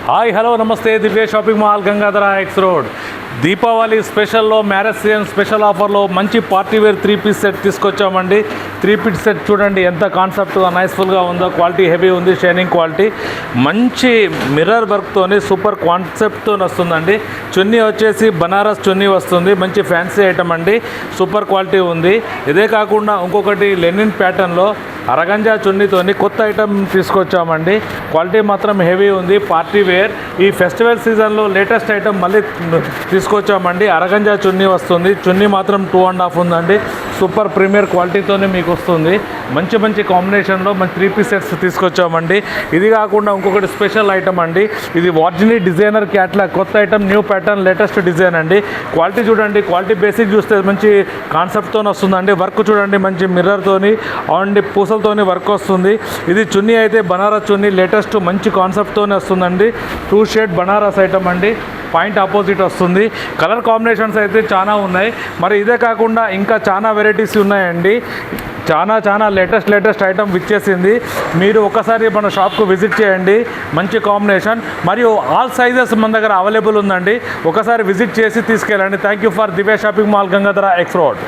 Hi hello నమస్తే దివ్య shopping mall Gangadhara X road Deepavali స్పెషల్లో marriage season special ఆఫర్లో మంచి పార్టీ వేర్ 3-పీస్ సెట్ తీసుకొచ్చామండి. 3-పీస్ సెట్ చూడండి ఎంత కాన్సెప్ట్గా నైస్ఫుల్గా ఉందో, క్వాలిటీ హెవీ ఉంది, షైనింగ్ క్వాలిటీ, మంచి మిర్రర్ వర్క్తోని సూపర్ కాన్సెప్ట్తో వస్తుందండి. చున్నీ వచ్చేసి బనారస్ చున్నీ వస్తుంది, మంచి ఫ్యాన్సీ ఐటమ్ అండి, సూపర్ క్వాలిటీ ఉంది. ఇదే కాకుండా ఇంకొకటి లెనిన్ ప్యాటర్న్లో అరగంజా చున్నీతోని కొత్త ఐటమ్ తీసుకొచ్చామండి. క్వాలిటీ మాత్రం హెవీ ఉంది, పార్టీ వేర్. ఈ ఫెస్టివల్ సీజన్లో లేటెస్ట్ ఐటమ్ మళ్ళీ తీసుకొచ్చామండి. అరగంజా చున్నీ వస్తుంది, చున్నీ మాత్రం 2.5 ఉందండి. సూపర్ ప్రీమియర్ క్వాలిటీతోనే మీకు వస్తుంది. మంచి మంచి కాంబినేషన్లో మంచి 3-పీస్ సెట్స్ తీసుకొచ్చామండి. ఇది కాకుండా ఇంకొకటి స్పెషల్ ఐటమ్ అండి, ఇది వార్జినీ డిజైనర్ క్యాట్లాగ్ కొత్త item, new pattern, latest design అండి. క్వాలిటీ చూడండి, క్వాలిటీ బేసిక్ చూస్తే మంచి కాన్సెప్ట్తో వస్తుందండి. వర్క్ చూడండి, మంచి మిర్రర్తోని అండ్ పూసలతోని వర్క్ వస్తుంది. ఇది చున్నీ అయితే బనారస్ చున్నీ, లేటెస్ట్ మంచి కాన్సెప్ట్తోనే వస్తుందండి. 2 షేడ్ బనారస్ ఐటమ్ అండి, పాయింట్ ఆపోజిట్ వస్తుంది. కలర్ కాంబినేషన్స్ అయితే చాలా ఉన్నాయి. మరి ఇదే కాకుండా ఇంకా చాలా వెరైటీస్ ఉన్నాయండి. చాలా లేటెస్ట్ ఐటమ్ విచ్చేసింది. మీరు ఒకసారి మన షాప్కు విజిట్ చేయండి. మంచి కాంబినేషన్ మరియు ఆల్ సైజెస్ మన దగ్గర అవైలబుల్ ఉందండి. ఒకసారి విజిట్ చేసి తీసుకెళ్ళండి. Thank you for Divya shopping mall Gangadhara X road.